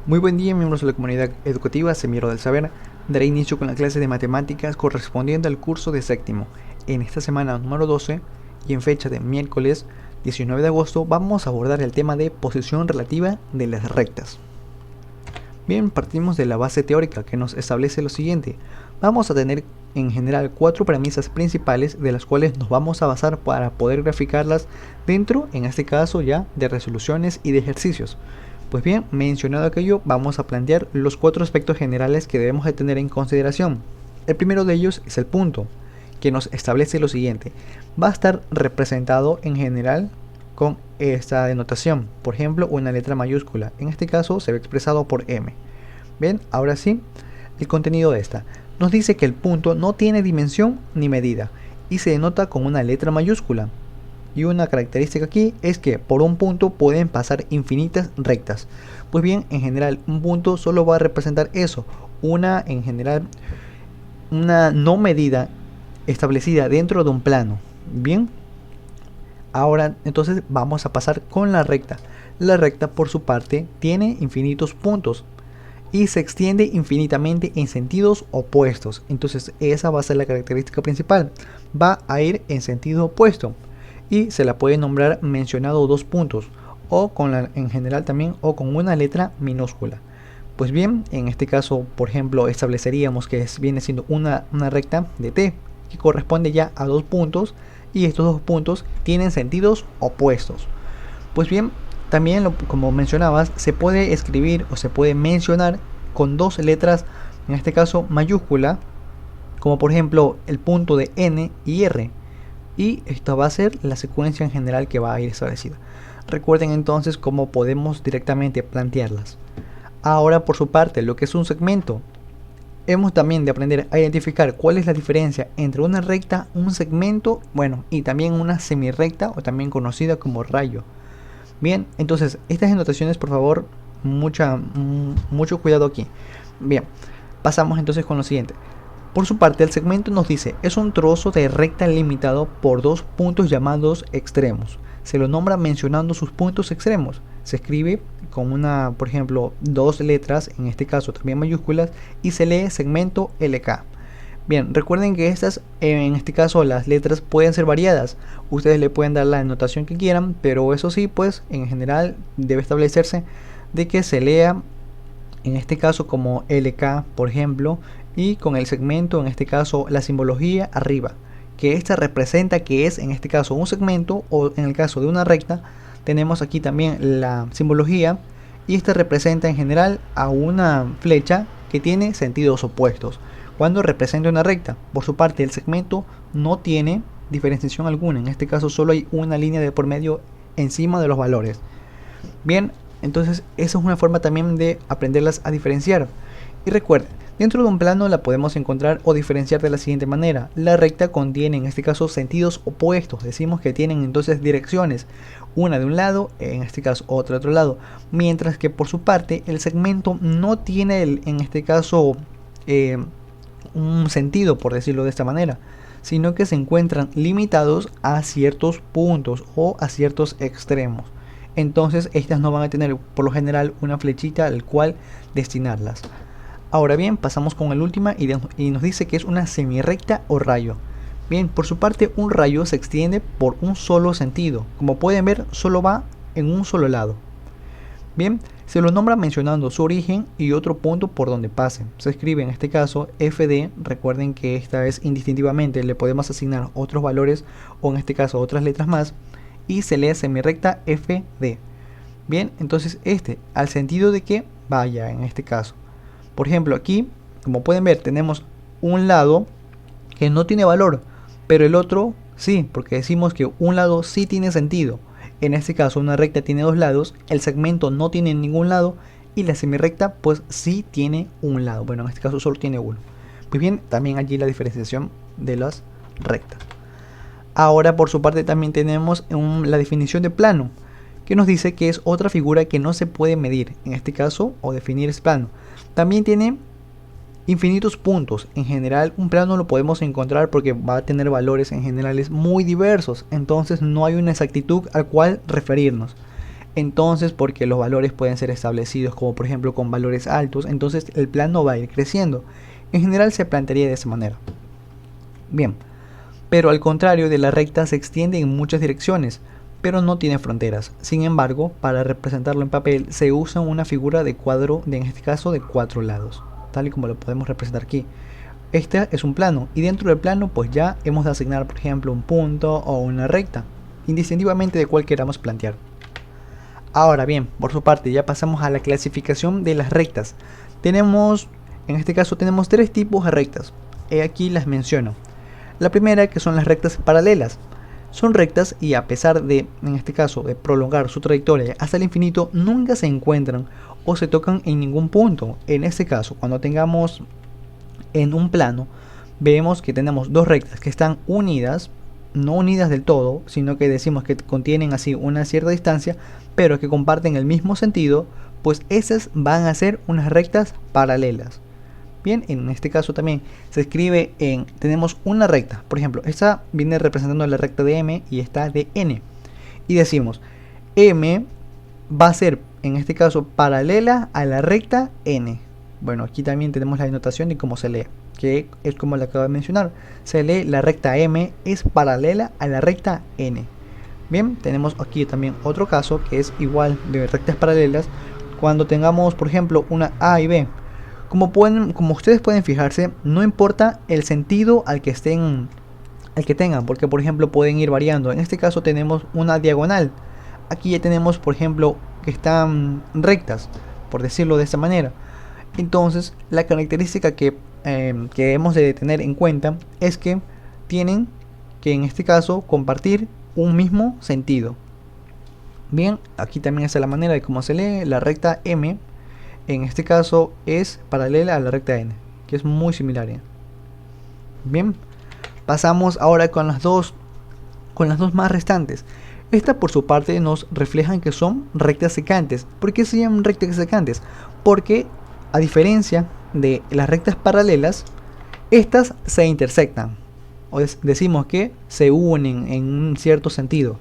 Muy buen día, miembros de la comunidad educativa Semillero del Saber. Daré inicio con la clase de matemáticas correspondiente al curso de séptimo. En esta semana número 12 y en fecha de miércoles 19 de agosto vamos a abordar el tema de posición relativa de las rectas. Bien, partimos de la base teórica que nos establece lo siguiente. Vamos a tener en general 4 premisas principales de las cuales nos vamos a basar para poder graficarlas dentro, en este caso ya, de resoluciones y de ejercicios. Pues bien, mencionado aquello, vamos a plantear los 4 aspectos generales que debemos de tener en consideración. El primero de ellos es el punto, que nos establece lo siguiente. Va a estar representado en general con esta denotación, por ejemplo una letra mayúscula, en este caso se ve expresado por M. Bien, ahora sí, el contenido de esta nos dice que el punto no tiene dimensión ni medida y se denota con una letra mayúscula. Y una característica aquí es que por un punto pueden pasar infinitas rectas. Pues bien, en general un punto solo va a representar eso, una no medida establecida dentro de un plano. Bien, ahora entonces vamos a pasar con la recta. La recta por su parte tiene infinitos puntos y se extiende infinitamente en sentidos opuestos. Entonces esa va a ser la característica principal, va a ir en sentido opuesto y se la puede nombrar mencionado 2 puntos o en general también o con una letra minúscula. Pues bien, en este caso por ejemplo estableceríamos que viene siendo una recta de t que corresponde ya a 2 puntos y estos 2 puntos tienen sentidos opuestos. Pues bien, también como mencionabas, se puede escribir o se puede mencionar con 2 letras, en este caso mayúscula, como por ejemplo el punto de N y R, y esta va a ser la secuencia en general que va a ir establecida. Recuerden entonces cómo podemos directamente plantearlas. Ahora por su parte, lo que es un segmento, hemos también de aprender a identificar cuál es la diferencia entre una recta, un segmento, bueno, y también una semirrecta o también conocida como rayo. Bien, entonces estas anotaciones por favor, mucho cuidado aquí. Bien, pasamos entonces con lo siguiente. Por su parte, el segmento nos dice, es un trozo de recta limitado por 2 puntos llamados extremos. Se lo nombra mencionando sus puntos extremos. Se escribe con por ejemplo, 2 letras, en este caso también mayúsculas, y se lee segmento LK. Bien, recuerden que en este caso las letras pueden ser variadas. Ustedes le pueden dar la anotación que quieran, pero eso sí, pues en general debe establecerse de que se lea en este caso como LK, por ejemplo, y con el segmento, en este caso la simbología arriba, que esta representa que es en este caso un segmento, o en el caso de una recta tenemos aquí también la simbología y esta representa en general a una flecha que tiene sentidos opuestos. Cuando representa una recta, por su parte el segmento no tiene diferenciación alguna, en este caso solo hay una línea de por medio encima de los valores. Bien, entonces esa es una forma también de aprenderlas a diferenciar. Y recuerden, dentro de un plano la podemos encontrar o diferenciar de la siguiente manera. La recta contiene en este caso sentidos opuestos, decimos que tienen entonces direcciones, una de un lado, en este caso otra de otro lado, mientras que por su parte el segmento no tiene en este caso un sentido, por decirlo de esta manera, sino que se encuentran limitados a ciertos puntos o a ciertos extremos. Entonces estas no van a tener por lo general una flechita al cual destinarlas. Ahora bien, pasamos con el última y nos dice que es una semirrecta o rayo. Bien, por su parte un rayo se extiende por un solo sentido. Como pueden ver, solo va en un solo lado. Bien, se lo nombra mencionando su origen y otro punto por donde pase. Se escribe en este caso FD, recuerden que esta es indistintivamente, le podemos asignar otros valores o en este caso otras letras más, y se lee semirrecta FD. Bien, entonces al sentido de que vaya en este caso. Por ejemplo, aquí, como pueden ver, tenemos un lado que no tiene valor, pero el otro sí, porque decimos que un lado sí tiene sentido. En este caso, una recta tiene 2 lados, el segmento no tiene ningún lado y la semirrecta pues sí tiene un lado. Bueno, en este caso solo tiene uno. Pues bien, también allí la diferenciación de las rectas. Ahora por su parte también tenemos la definición de plano, que nos dice que es otra figura que no se puede medir, en este caso, o definir es plano. También tiene infinitos puntos. En general un plano lo podemos encontrar porque va a tener valores en generales muy diversos, entonces no hay una exactitud al cual referirnos. Entonces, porque los valores pueden ser establecidos como por ejemplo con valores altos, entonces el plano va a ir creciendo. En general se plantearía de esa manera. Bien, pero al contrario de la recta se extiende en muchas direcciones, pero no tiene fronteras. Sin embargo, para representarlo en papel se usa una figura de cuadro, en este caso de 4 lados, tal y como lo podemos representar aquí. Este es un plano y dentro del plano pues ya hemos de asignar por ejemplo un punto o una recta, indistintivamente de cuál queramos plantear. Ahora bien, por su parte ya pasamos a la clasificación de las rectas. Tenemos, en este caso tenemos 3 tipos de rectas. Aquí las menciono. La primera, que son las rectas paralelas. Son rectas y a pesar de, en este caso, de prolongar su trayectoria hasta el infinito, nunca se encuentran o se tocan en ningún punto. En este caso, cuando tengamos en un plano, vemos que tenemos dos rectas que están unidas, no unidas del todo, sino que decimos que contienen así una cierta distancia, pero que comparten el mismo sentido, pues esas van a ser unas rectas paralelas. Bien, en este caso también se escribe tenemos una recta, por ejemplo, esta viene representando la recta de M y esta de N. Y decimos, M va a ser, en este caso, paralela a la recta N. Bueno, aquí también tenemos la denotación de cómo se lee, que es como le acabo de mencionar. Se lee la recta M es paralela a la recta N. Bien, tenemos aquí también otro caso que es igual de rectas paralelas cuando tengamos, por ejemplo, una A y B. Como ustedes pueden fijarse, no importa el sentido al que tengan, porque por ejemplo pueden ir variando. En este caso tenemos una diagonal. Aquí ya tenemos, por ejemplo, que están rectas, por decirlo de esta manera. Entonces, la característica que hemos de tener en cuenta es que tienen que, en este caso, compartir un mismo sentido. Bien, aquí también está la manera de cómo se lee la recta M. En este caso es paralela a la recta N, que es muy similar. Bien, pasamos ahora con las dos más restantes. Estas por su parte nos reflejan que son rectas secantes. ¿Por qué se llaman rectas secantes? Porque a diferencia de las rectas paralelas, estas se intersectan. O decimos que se unen en un cierto sentido.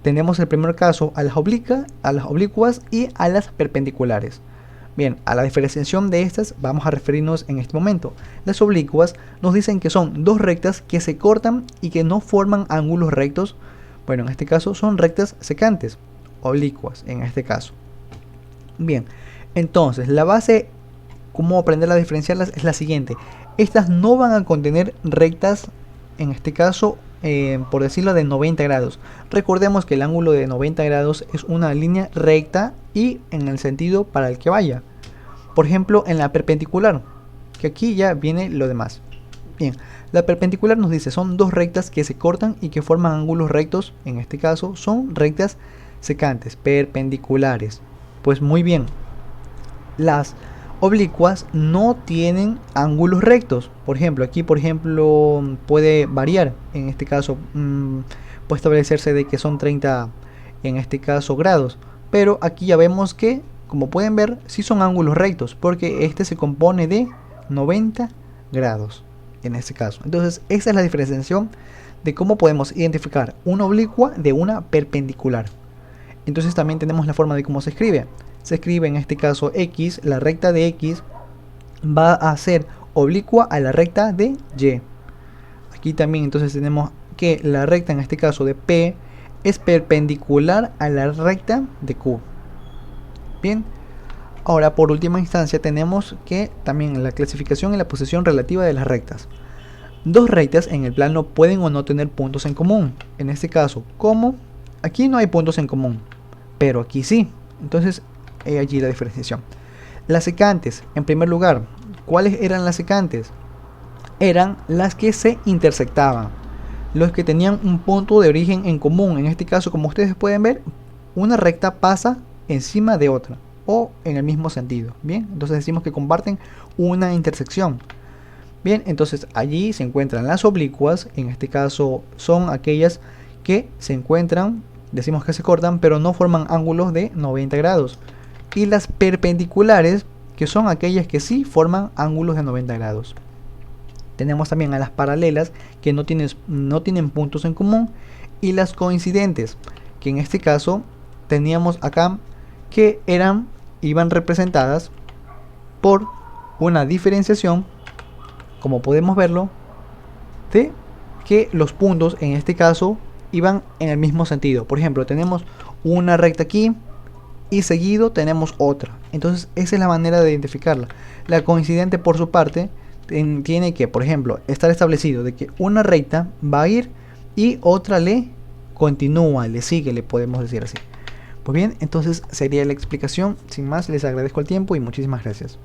Tenemos el primer caso a las oblicuas y a las perpendiculares. Bien, a la diferenciación de estas vamos a referirnos en este momento. Las oblicuas nos dicen que son dos rectas que se cortan y que no forman ángulos rectos. Bueno, en este caso son rectas secantes, oblicuas en este caso. Bien, entonces la base, cómo aprender a diferenciarlas es la siguiente. Estas no van a contener rectas, en este caso, por decirlo, de 90 grados. Recordemos que el ángulo de 90 grados es una línea recta y en el sentido para el que vaya. Por ejemplo, en la perpendicular, que aquí ya viene lo demás. Bien, la perpendicular nos dice son dos rectas que se cortan y que forman ángulos rectos. En este caso son rectas secantes, perpendiculares. Pues muy bien, las oblicuas no tienen ángulos rectos. Por ejemplo, aquí puede variar. En este caso puede establecerse de que son 30 en este caso grados, pero aquí ya vemos que, como pueden ver, sí son ángulos rectos, porque este se compone de 90 grados en este caso. Entonces esa es la diferenciación de cómo podemos identificar una oblicua de una perpendicular. Entonces también tenemos la forma de cómo se escribe. Se escribe en este caso X, la recta de X va a ser oblicua a la recta de Y. Aquí también entonces tenemos que la recta en este caso de P es perpendicular a la recta de Q. Bien, ahora por última instancia tenemos que también la clasificación y la posición relativa de las rectas. Dos rectas en el plano pueden o no tener puntos en común. En este caso, ¿cómo? Aquí no hay puntos en común, pero aquí sí. Entonces allí la diferenciación. Las secantes, en primer lugar, ¿cuáles eran las secantes? Eran las que se intersectaban, los que tenían un punto de origen en común. En este caso, como ustedes pueden ver, una recta pasa encima de otra o en el mismo sentido. Bien, entonces decimos que comparten una intersección. Bien, entonces allí se encuentran las oblicuas. En este caso son aquellas que se encuentran, decimos que se cortan, pero no forman ángulos de 90 grados. Y las perpendiculares, que son aquellas que sí forman ángulos de 90 grados. Tenemos también a las paralelas, que no tienen puntos en común, y las coincidentes, que en este caso teníamos acá que iban representadas por una diferenciación, como podemos verlo, de que los puntos en este caso iban en el mismo sentido. Por ejemplo, tenemos una recta aquí y seguido tenemos otra. Entonces esa es la manera de identificarla. La coincidente, por su parte, tiene que, por ejemplo, estar establecido de que una recta va a ir y otra le continúa, le sigue, le podemos decir así. Pues bien, entonces sería la explicación. Sin más, les agradezco el tiempo y muchísimas gracias.